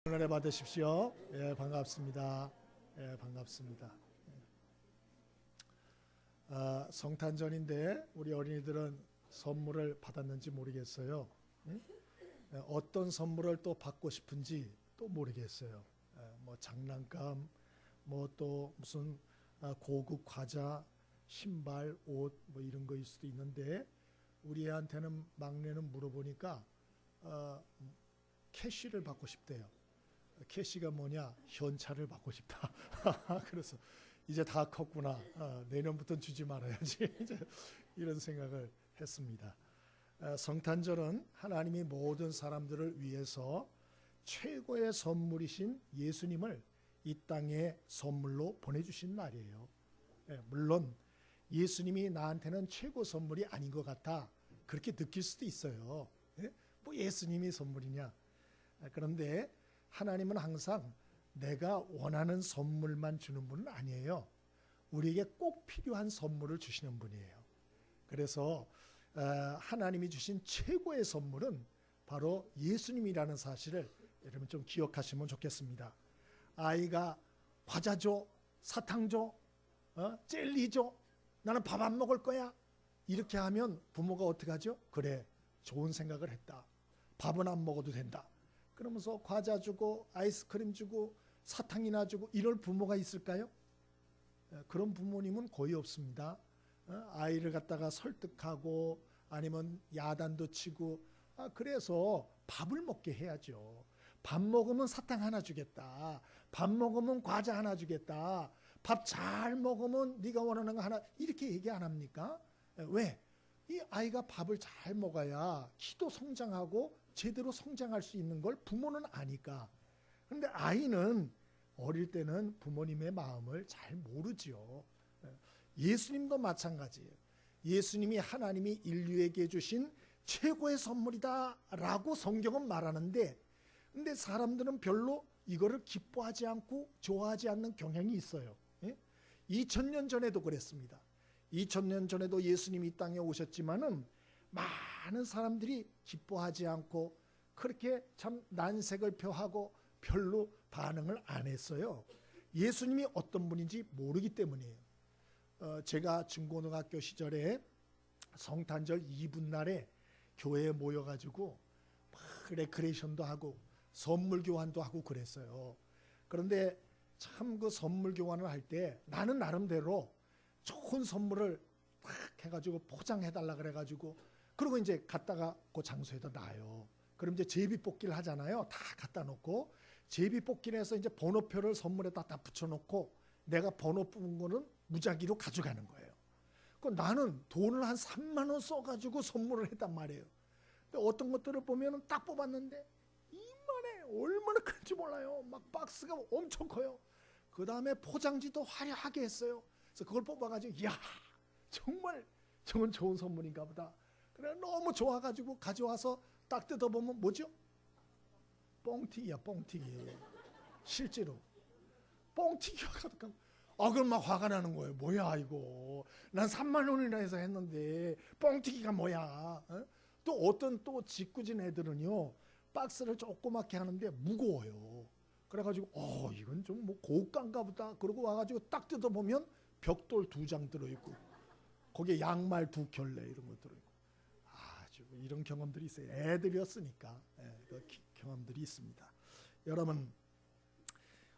은혜 받으십시오. 예, 반갑습니다. 예, 반갑습니다. 성탄절인데 우리 어린이들은 선물을 받았는지 모르겠어요. 어떤 선물을 또 받고 싶은지 또 모르겠어요. 뭐 장난감, 뭐 또 무슨 고급 과자, 신발, 옷 뭐 이런 거일 수도 있는데 우리 애한테는 막내는 물어보니까 캐시를 받고 싶대요. 캐시가 뭐냐? 현찰을 받고 싶다. 그래서 이제 다 컸구나. 내년부터는 주지 말아야지. 이제 이런 생각을 했습니다. 성탄절은 하나님이 모든 사람들을 위해서 최고의 선물이신 예수님을 이 땅에 선물로 보내주신 날이에요. 물론 예수님이 나한테는 최고 선물이 아닌 것 같아 그렇게 느낄 수도 있어요. 뭐 예수님이 선물이냐? 그런데 하나님은 항상 내가 원하는 선물만 주는 분은 아니에요. 우리에게 꼭 필요한 선물을 주시는 분이에요. 그래서 하나님이 주신 최고의 선물은 바로 예수님이라는 사실을 여러분 좀 기억하시면 좋겠습니다. 아이가 과자 줘, 사탕 줘, 젤리 줘, 나는 밥 안 먹을 거야. 이렇게 하면 부모가 어떻게 하죠? 그래, 좋은 생각을 했다. 밥은 안 먹어도 된다. 그러면서 과자 주고 아이스크림 주고 사탕이나 주고 이럴 부모가 있을까요? 그런 부모님은 거의 없습니다. 아이를 갖다가 설득하고 아니면 야단도 치고 그래서 밥을 먹게 해야죠. 밥 먹으면 사탕 하나 주겠다. 밥 먹으면 과자 하나 주겠다. 밥 잘 먹으면 네가 원하는 거 하나 이렇게 얘기 안 합니까? 왜? 이 아이가 밥을 잘 먹어야 키도 성장하고 제대로 성장할 수 있는 걸 부모는 아니까. 그런데 아이는 어릴 때는 부모님의 마음을 잘 모르지요. 예수님도 마찬가지예요. 예수님이 하나님이 인류에게 주신 최고의 선물이다 라고 성경은 말하는데 근데 사람들은 별로 이거를 기뻐하지 않고 좋아하지 않는 경향이 있어요. 2000년 전에도 그랬습니다. 2000년 전에도 예수님이 이 땅에 오셨지만은 많은 사람들이 기뻐하지 않고 그렇게 참 난색을 표하고 별로 반응을 안 했어요. 예수님이 어떤 분인지 모르기 때문이에요. 제가 중고등학교 시절에 성탄절 이브날에 교회에 모여가지고 막 레크레이션도 하고 선물 교환도 하고 그랬어요. 그런데 참 그 선물 교환을 할 때 나는 나름대로 좋은 선물을 딱 해가지고 포장해달라 그래가지고 그리고 이제 갖다가 그 장소에다 놔요. 그럼 이제 제비뽑기를 하잖아요. 다 갖다 놓고 제비뽑기를 해서 이제 번호표를 선물에다 다 붙여놓고 내가 번호 뽑은 거는 무작위로 가져가는 거예요. 그 나는 돈을 한 3만 원 써가지고 선물을 했단 말이에요. 근데 어떤 것들을 보면은 딱 뽑았는데 이만해 얼마나 큰지 몰라요. 막 박스가 엄청 커요. 그 다음에 포장지도 화려하게 했어요. 그래서 그걸 뽑아가지고 이야 정말 저건 좋은 선물인가 보다. 그래 너무 좋아가지고 가져와서 딱 뜯어보면 뭐죠? 뻥튀기야 뻥튀기. 실제로 뻥튀기가 가득한. 그럼 막 화가 나는 거예요. 뭐야 이거. 난 3만 원이나 해서 했는데 뻥튀기가 뭐야. 또 어떤 또 짓궂은 애들은요. 박스를 조그맣게 하는데 무거워요. 그래가지고 이건 좀 뭐 고가인가 보다. 그러고 와가지고 딱 뜯어보면 벽돌 2장 들어있고 거기에 양말 2켤레 이런 거 들어있고 아주 이런 경험들이 있어요. 애들이었으니까 그 경험들이 있습니다. 여러분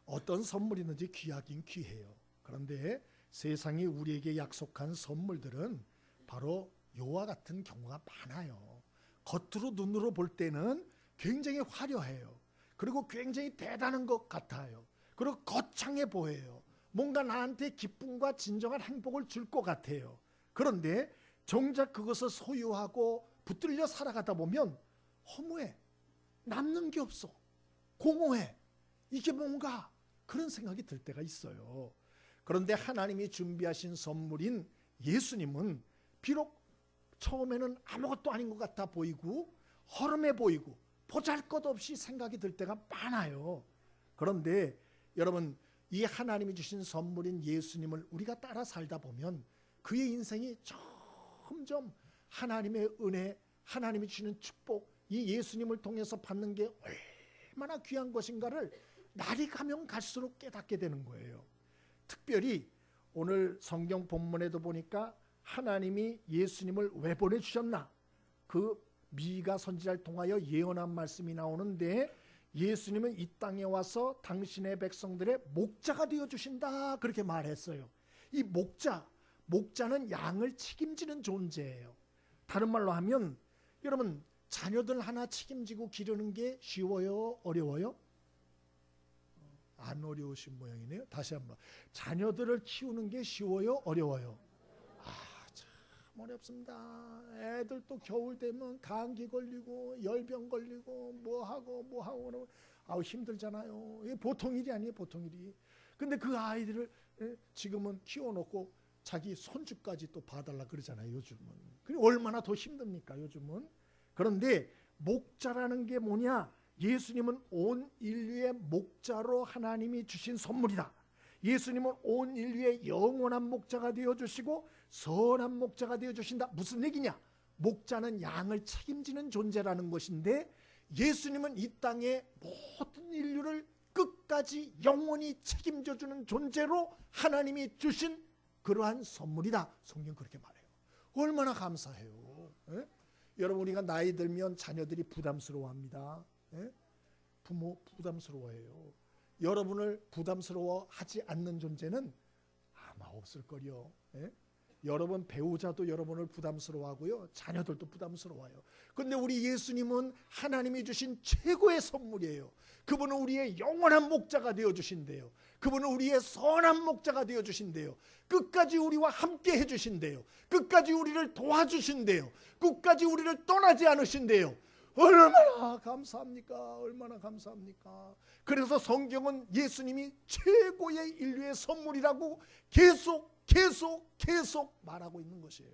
어떤 선물이든지 귀하긴 귀해요. 그런데 세상이 우리에게 약속한 선물들은 바로 요와 같은 경우가 많아요. 겉으로 눈으로 볼 때는 굉장히 화려해요. 그리고 굉장히 대단한 것 같아요. 그리고 거창해 보여요. 뭔가 나한테 기쁨과 진정한 행복을 줄 것 같아요. 그런데 정작 그것을 소유하고 붙들려 살아가다 보면 허무해. 남는 게 없어. 공허해. 이게 뭔가 그런 생각이 들 때가 있어요. 그런데 하나님이 준비하신 선물인 예수님은 비록 처음에는 아무것도 아닌 것 같아 보이고 허름해 보이고 보잘것없이 생각이 들 때가 많아요. 그런데 여러분 이 하나님이 주신 선물인 예수님을 우리가 따라 살다 보면 그의 인생이 점점 하나님의 은혜, 하나님이 주시는 축복, 이 예수님을 통해서 받는 게 얼마나 귀한 것인가를 날이 가면 갈수록 깨닫게 되는 거예요. 특별히 오늘 성경 본문에도 보니까 하나님이 예수님을 왜 보내주셨나? 그 미가 선지자를 통하여 예언한 말씀이 나오는데 예수님은 이 땅에 와서 당신의 백성들의 목자가 되어주신다 그렇게 말했어요. 이 목자는 양을 책임지는 존재예요. 다른 말로 하면 여러분 자녀들 하나 책임지고 기르는 게 쉬워요? 어려워요? 안 어려우신 모양이네요. 다시 한번. 자녀들을 키우는 게 쉬워요? 어려워요? 참 어렵습니다. 애들 또 겨울 되면 감기 걸리고 열병 걸리고 뭐하고 그러면 힘들잖아요. 이게 보통 일이 아니에요. 보통 일이. 근데 그 아이들을 지금은 키워놓고 자기 손주까지 또 봐달라 그러잖아요. 요즘은. 그리고 얼마나 더 힘듭니까? 요즘은. 그런데 목자라는 게 뭐냐? 예수님은 온 인류의 목자로 하나님이 주신 선물이다. 예수님은 온 인류의 영원한 목자가 되어주시고 선한 목자가 되어주신다. 무슨 얘기냐? 목자는 양을 책임지는 존재라는 것인데 예수님은 이 땅의 모든 인류를 끝까지 영원히 책임져주는 존재로 하나님이 주신 그러한 선물이다. 성경 그렇게 말해요. 얼마나 감사해요. 에? 여러분 우리가 나이 들면 자녀들이 부담스러워합니다. 예? 부모 부담스러워해요. 여러분을 부담스러워하지 않는 존재는 아마 없을 거요. 예? 여러분 배우자도 여러분을 부담스러워하고요. 자녀들도 부담스러워요. 그런데 우리 예수님은 하나님이 주신 최고의 선물이에요. 그분은 우리의 영원한 목자가 되어주신대요. 그분은 우리의 선한 목자가 되어주신대요. 끝까지 우리와 함께 해주신대요. 끝까지 우리를 도와주신대요. 끝까지 우리를 떠나지 않으신대요. 얼마나 감사합니까? 얼마나 감사합니까? 그래서 성경은 예수님이 최고의 인류의 선물이라고 계속 말하고 있는 것이에요.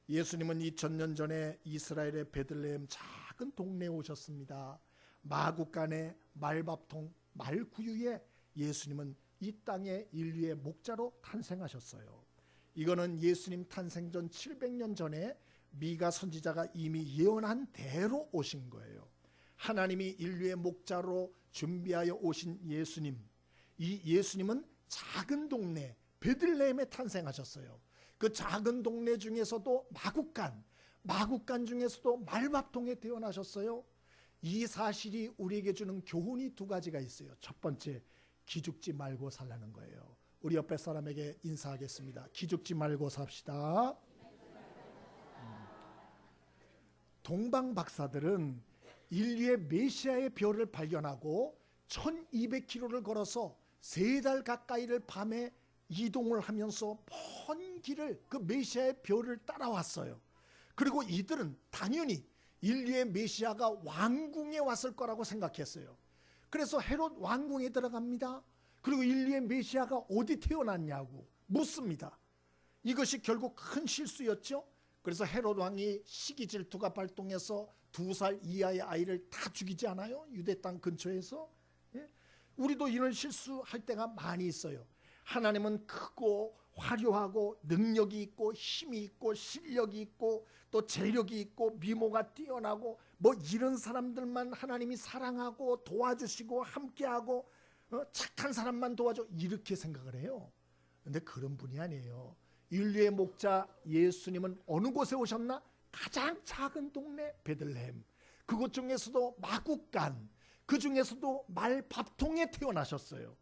예수님은 2000년 전에 이스라엘의 베들레헴 작은 동네에 오셨습니다. 마구간의 말밥통 말구유에 예수님은 이 땅의 인류의 목자로 탄생하셨어요. 이거는 예수님 탄생 전 700년 전에 미가 선지자가 이미 예언한 대로 오신 거예요. 하나님이 인류의 목자로 준비하여 오신 예수님, 이 예수님은 작은 동네 베들레헴에 탄생하셨어요. 그 작은 동네 중에서도 마구간 중에서도 말밥통에 태어나셨어요. 이 사실이 우리에게 주는 교훈이 두 가지가 있어요. 첫 번째, 기죽지 말고 살라는 거예요. 우리 옆에 사람에게 인사하겠습니다. 기죽지 말고 삽시다. 동방 박사들은 인류의 메시아의 별을 발견하고 1200km를 걸어서 3달 가까이를 밤에 이동을 하면서 먼 길을 그 메시아의 별을 따라왔어요. 그리고 이들은 당연히 인류의 메시아가 왕궁에 왔을 거라고 생각했어요. 그래서 헤롯 왕궁에 들어갑니다. 그리고 인류의 메시아가 어디 태어났냐고 묻습니다. 이것이 결국 큰 실수였죠. 그래서 헤롯 왕이 시기 질투가 발동해서 2살 이하의 아이를 다 죽이지 않아요? 유대 땅 근처에서. 예? 우리도 이런 실수할 때가 많이 있어요. 하나님은 크고 화려하고 능력이 있고 힘이 있고 실력이 있고 또 재력이 있고 미모가 뛰어나고 뭐 이런 사람들만 하나님이 사랑하고 도와주시고 함께하고 착한 사람만 도와줘 이렇게 생각을 해요. 그런데 그런 분이 아니에요. 인류의 목자 예수님은 어느 곳에 오셨나? 가장 작은 동네 베들레헴. 그곳 중에서도 마구간, 그 중에서도 말밥통에 태어나셨어요.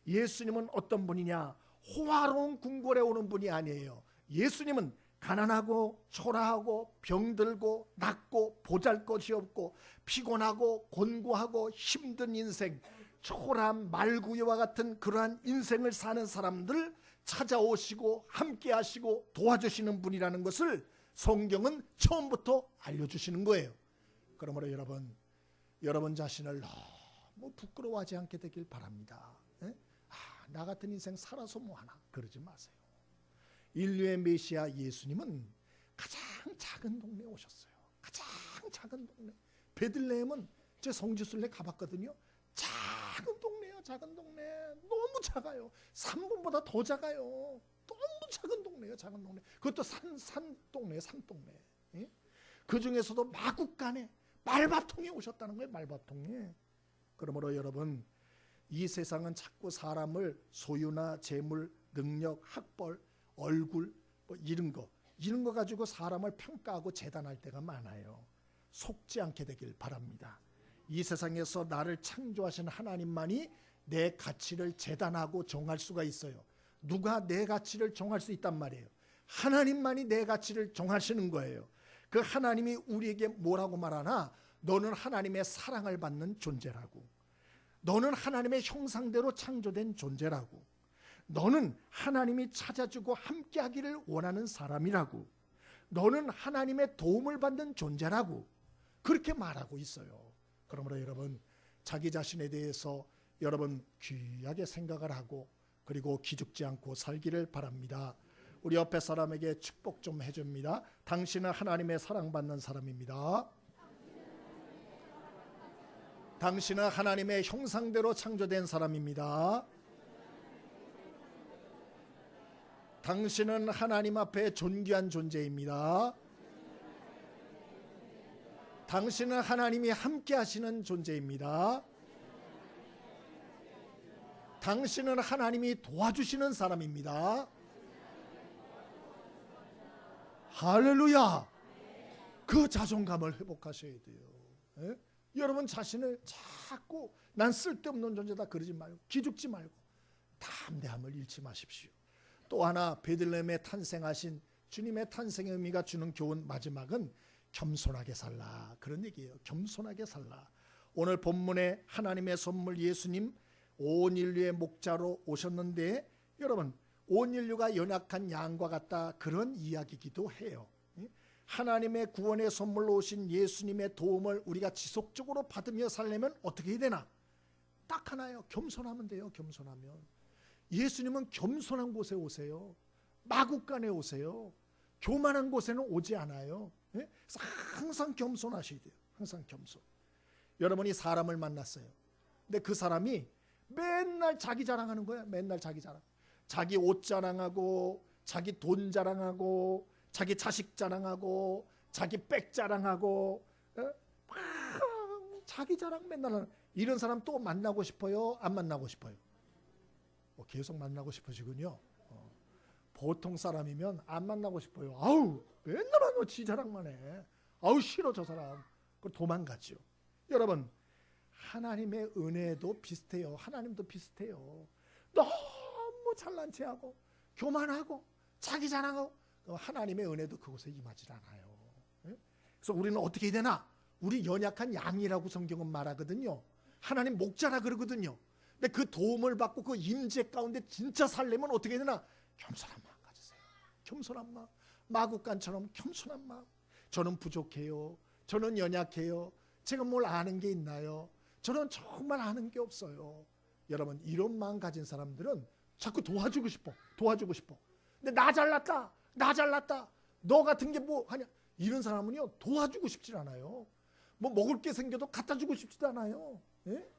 예수님은 어떤 분이냐? 호화로운 궁궐에 오는 분이 아니에요. 예수님은 가난하고 초라하고 병들고 낫고 보잘것이 없고 피곤하고 곤고하고 힘든 인생, 초라한 말구유와 같은 그러한 인생을 사는 사람들 찾아오시고 함께 하시고 도와주시는 분이라는 것을 성경은 처음부터 알려주시는 거예요. 그러므로 여러분 자신을 너무 부끄러워하지 않게 되길 바랍니다. 나 같은 인생 살아서 뭐하나 그러지 마세요. 인류의 메시아 예수님은 가장 작은 동네에 오셨어요. 가장 작은 동네. 베들레헴은 제 성지순례 가봤거든요. 작은 동네예요. 작은 동네. 너무 작아요. 산본보다 더 작아요. 너무 작은 동네예요. 작은 동네. 그것도 산 동네예요. 산 동네. 예? 그 중에서도 마구간에 말바통에 오셨다는 거예요. 말바통에. 그러므로 여러분, 이 세상은 자꾸 사람을 소유나 재물, 능력, 학벌, 얼굴 뭐 이런 거 가지고 사람을 평가하고 재단할 때가 많아요. 속지 않게 되길 바랍니다. 이 세상에서 나를 창조하신 하나님만이 내 가치를 재단하고 정할 수가 있어요. 누가 내 가치를 정할 수 있단 말이에요? 하나님만이 내 가치를 정하시는 거예요. 그 하나님이 우리에게 뭐라고 말하나? 너는 하나님의 사랑을 받는 존재라고. 너는 하나님의 형상대로 창조된 존재라고. 너는 하나님이 찾아주고 함께하기를 원하는 사람이라고. 너는 하나님의 도움을 받는 존재라고. 그렇게 말하고 있어요. 그러므로 여러분, 자기 자신에 대해서 여러분 귀하게 생각을 하고 그리고 기죽지 않고 살기를 바랍니다. 우리 옆에 사람에게 축복 좀 해줍니다. 당신은 하나님의 사랑받는 사람입니다. 당신은 하나님의 형상대로 창조된 사람입니다. 당신은 하나님 앞에 존귀한 존재입니다. 당신은 하나님이 함께 하시는 존재입니다. 당신은 하나님이 도와주시는 사람입니다. 할렐루야. 그 자존감을 회복하셔야 돼요. 예? 여러분 자신을 자꾸 난 쓸데없는 존재다 그러지 말고, 기죽지 말고 담대함을 잃지 마십시오. 또 하나, 베들레헴에 탄생하신 주님의 탄생의 의미가 주는 교훈 마지막은 겸손하게 살라, 그런 얘기예요. 겸손하게 살라. 오늘 본문에 하나님의 선물 예수님 온 인류의 목자로 오셨는데, 여러분 온 인류가 연약한 양과 같다, 그런 이야기이기도 해요. 하나님의 구원의 선물로 오신 예수님의 도움을 우리가 지속적으로 받으며 살려면 어떻게 해야 되나? 딱 하나요. 겸손하면 돼요. 겸손하면. 예수님은 겸손한 곳에 오세요. 마구간에 오세요. 교만한 곳에는 오지 않아요. 그래서 항상 겸손하셔야 돼요. 항상 겸손. 여러분이 사람을 만났어요. 근데 그 사람이 맨날 자기 자랑하는 거야. 맨날 자기 자랑. 자기 옷 자랑하고, 자기 돈 자랑하고, 자기 자식 자랑하고, 자기 백 자랑하고, 자기 자랑 맨날 하는, 이런 사람 또 만나고 싶어요? 안 만나고 싶어요? 계속 만나고 싶으시군요. 보통 사람이면 안 만나고 싶어요. 아우, 맨날 하는 지 자랑만 해. 아우, 싫어 저 사람. 그걸 도망가죠. 여러분, 하나님의 은혜도 비슷해요. 하나님도 비슷해요. 너무 잘난 체하고 교만하고 자기 자랑하고, 하나님의 은혜도 그곳에 임하지 않아요. 그래서 우리는 어떻게 해야 되나? 우리 연약한 양이라고 성경은 말하거든요. 하나님 목자라 그러거든요. 근데 그 도움을 받고 그 임재 가운데 진짜 살려면 어떻게 해야 되나? 겸손한 마음 가지세요. 겸손한 마음. 마구간처럼 겸손한 마음. 저는 부족해요. 저는 연약해요. 제가 뭘 아는 게 있나요? 저는 정말 아는 게 없어요. 여러분, 이런 마음 가진 사람들은 자꾸 도와주고 싶어. 도와주고 싶어. 근데 나 잘났다. 나 잘났다. 너 같은 게 뭐 하냐. 이런 사람은요, 도와주고 싶지 않아요. 뭐 먹을 게 생겨도 갖다 주고 싶지도 않아요. 예?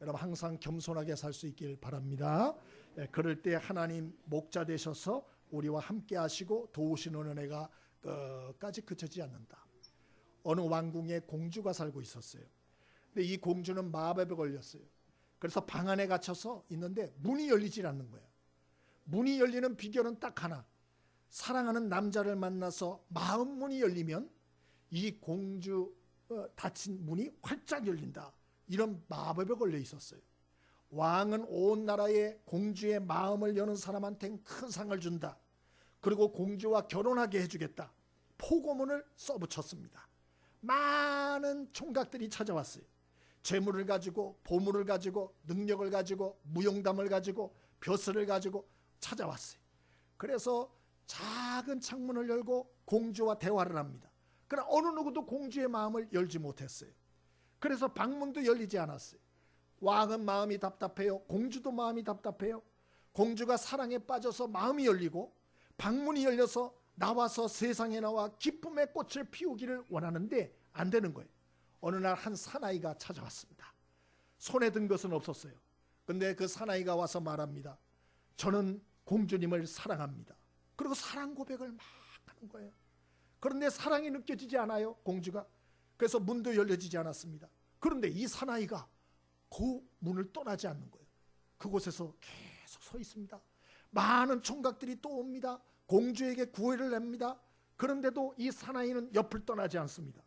여러분, 항상 겸손하게 살 수 있길 바랍니다. 예, 그럴 때 하나님 목자 되셔서 우리와 함께 하시고 도우시는 은혜가 끝까지 그치지 않는다. 어느 왕궁에 공주가 살고 있었어요. 근데 이 공주는 마법에 걸렸어요. 그래서 방 안에 갇혀서 있는데 문이 열리질 않는 거예요. 문이 열리는 비결은 딱 하나. 사랑하는 남자를 만나서 마음 문이 열리면 이 공주 닫힌 문이 활짝 열린다. 이런 마법에 걸려 있었어요. 왕은 온 나라에 공주의 마음을 여는 사람한테는 큰 상을 준다. 그리고 공주와 결혼하게 해주겠다. 포고문을 써붙였습니다. 많은 총각들이 찾아왔어요. 재물을 가지고, 보물을 가지고, 능력을 가지고, 무용담을 가지고, 벼슬을 가지고 찾아왔어요. 그래서 작은 창문을 열고 공주와 대화를 합니다. 그러나 어느 누구도 공주의 마음을 열지 못했어요. 그래서 방문도 열리지 않았어요. 왕은 마음이 답답해요. 공주도 마음이 답답해요. 공주가 사랑에 빠져서 마음이 열리고, 방문이 열려서 나와서 세상에 나와 기쁨의 꽃을 피우기를 원하는데 안 되는 거예요. 어느 날 한 사나이가 찾아왔습니다. 손에 든 것은 없었어요. 근데 그 사나이가 와서 말합니다. 저는 공주님을 사랑합니다. 그리고 사랑 고백을 막 하는 거예요. 그런데 사랑이 느껴지지 않아요, 공주가. 그래서 문도 열려지지 않았습니다. 그런데 이 사나이가 그 문을 떠나지 않는 거예요. 그곳에서 계속 서 있습니다. 많은 총각들이 또 옵니다. 공주에게 구애를 냅니다. 그런데도 이 사나이는 옆을 떠나지 않습니다.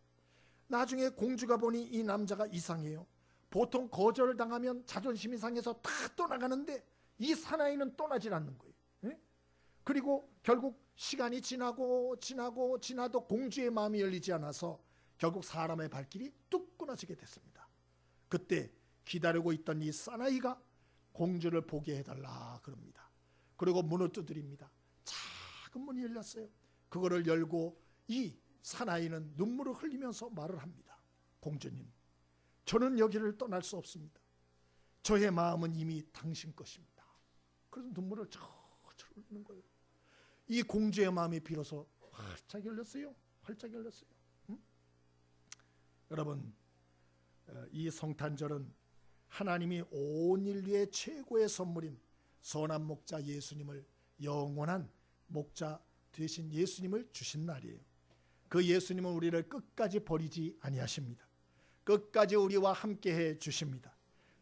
나중에 공주가 보니 이 남자가 이상해요. 보통 거절당하면 자존심이 상해서 다 떠나가는데 이 사나이는 떠나질 않는 거예요. 예? 그리고 결국 시간이 지나도 공주의 마음이 열리지 않아서 결국 사람의 발길이 뚝 끊어지게 됐습니다. 그때 기다리고 있던 이 사나이가 공주를 보게 해달라 그럽니다. 그리고 문을 두드립니다. 작은 문이 열렸어요. 그거를 열고 이 사나이는 눈물을 흘리면서 말을 합니다. 공주님, 저는 여기를 떠날 수 없습니다. 저의 마음은 이미 당신 것입니다. 그래서 눈물을 철철 흘리는 거예요. 이 공주의 마음이 비로소 활짝 열렸어요. 활짝 열렸어요. 응? 여러분, 이 성탄절은 하나님이 온 인류의 최고의 선물인 선한 목자 예수님을, 영원한 목자 되신 예수님을 주신 날이에요. 그 예수님은 우리를 끝까지 버리지 아니하십니다. 끝까지 우리와 함께해 주십니다.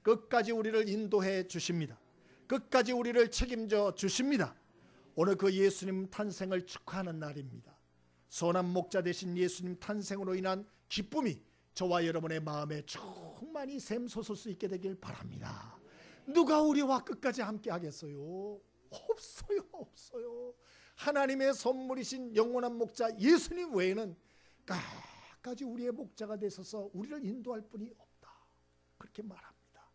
끝까지 우리를 인도해 주십니다. 끝까지 우리를 책임져 주십니다. 오늘 그 예수님 탄생을 축하하는 날입니다. 선한 목자 되신 예수님 탄생으로 인한 기쁨이 저와 여러분의 마음에 충만히 샘솟을 수 있게 되길 바랍니다. 누가 우리와 끝까지 함께 하겠어요? 없어요. 하나님의 선물이신 영원한 목자 예수님 외에는 끝까지 우리의 목자가 되셔서 우리를 인도할 분이 없다. 그렇게 말합니다.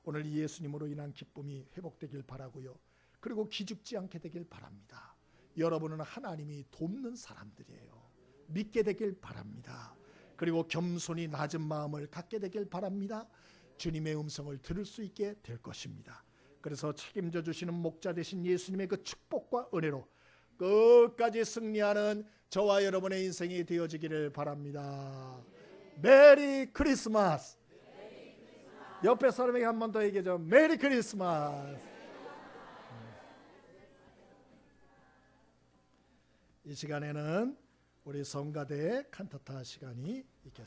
오늘 이 예수님으로 인한 기쁨이 회복되길 바라고요. 그리고 기죽지 않게 되길 바랍니다. 여러분은 하나님이 돕는 사람들이에요. 믿게 되길 바랍니다. 그리고 겸손히 낮은 마음을 갖게 되길 바랍니다. 주님의 음성을 들을 수 있게 될 것입니다. 그래서 책임져 주시는 목자 되신 예수님의 그 축복과 은혜로 끝까지 승리하는 저와 여러분의 인생이 되어지기를 바랍니다. 메리 크리스마스. 옆에 사람에게 한 번 더 얘기해줘. 메리 크리스마스. 이 시간에는 우리 성가대 칸타타 시간이 있겠습니다.